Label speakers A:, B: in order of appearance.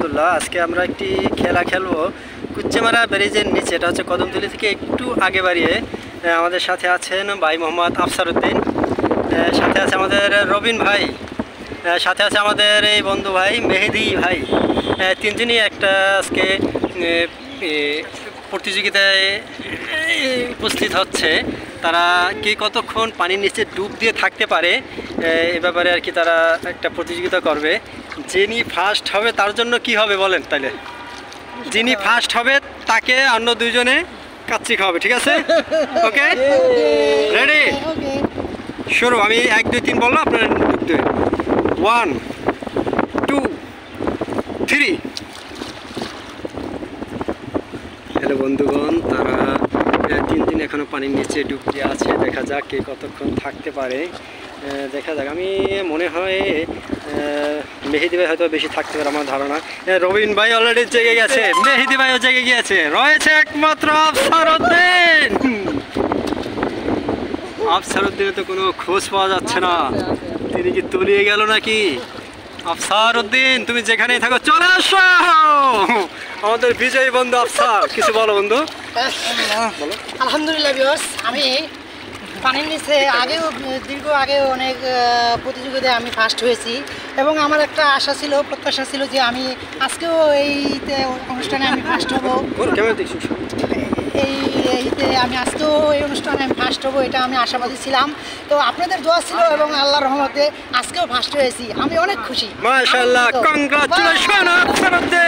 A: রহমতুল্লাহ। আজকে আমরা একটি খেলা খেলবো কুচ্চেমারা ব্রিজের নিচে, এটা হচ্ছে কদমতলী থেকে একটু আগে বাড়িয়ে। আমাদের সাথে আছেন ভাই মোহাম্মদ আফসার উদ্দিন, সাথে আছে আমাদের রবিন ভাই, সাথে আছে আমাদের এই বন্ধু ভাই মেহেদি ভাই। তিনজনই একটা আজকে প্রতিযোগিতায় উপস্থিত হচ্ছে। তারা কে কতক্ষণ পানির নিচে ডুব দিয়ে থাকতে পারে এ ব্যাপারে আর কি তারা একটা প্রতিযোগিতা করবে। যিনি ফার্স্ট হবে তার জন্য কি হবে বলেন তাহলে? যিনি ফার্স্ট হবে তাকে অন্য দুইজনে কাচ্চি খাওয়াবে, ঠিক আছে? ওকে, রেডি, শুরু। আমি 1 2 3 বললাম, আপনারা ডুব দেবেন। 1 2 3। হ্যালো বন্ধুগণ, তারা তিনজন এখনো পানির নিচে ডুব দিয়ে আছে। দেখা যাক কে কতক্ষণ থাকতে পারে, দেখা যাক। আমি মনে হয় মেহেদি ভাই হয়তো বেশি থাকতে পারে আমার ধারণা। রবিন ভাই অলরেডি জেগে গেছে, মেহেদি ভাইও জেগে গিয়েছে, রয়েছে একমাত্র আফসার উদ্দিন। আফসার উদ্দিনের তো কোনো খোঁজ পাওয়া যাচ্ছে না, তিনি কি তলিয়ে গেল নাকি? আফসার উদ্দিন, তুমি যেখানেই থাকো চলে আসো, আমাদের বিজয়ী বন্ধু আফসার। কিছু বলো বন্ধু। বলো।
B: আলহামদুলিল্লাহ বিয়স, আমি পানির নিচে দীর্ঘ আগেও অনেক প্রতিযোগিতায় আমি ফার্স্ট হয়েছি এবং আমার একটা আশা ছিল, প্রত্যাশা ছিল যে আমি আজকেও এইতে অনুষ্ঠানে আমি ফার্স্ট হব। এইতে আমি আজকেও এই অনুষ্ঠানে আমি ফার্স্ট হব, এটা আমি আশাবাদী ছিলাম। তো আপনাদের দোয়া ছিল এবং আল্লাহর রহমতে আজকেও ফার্স্ট হয়েছি, আমি অনেক খুশি।
A: মাশাআল্লাহ, কংগ্রাচুলেশন আফসার উদ্দিন।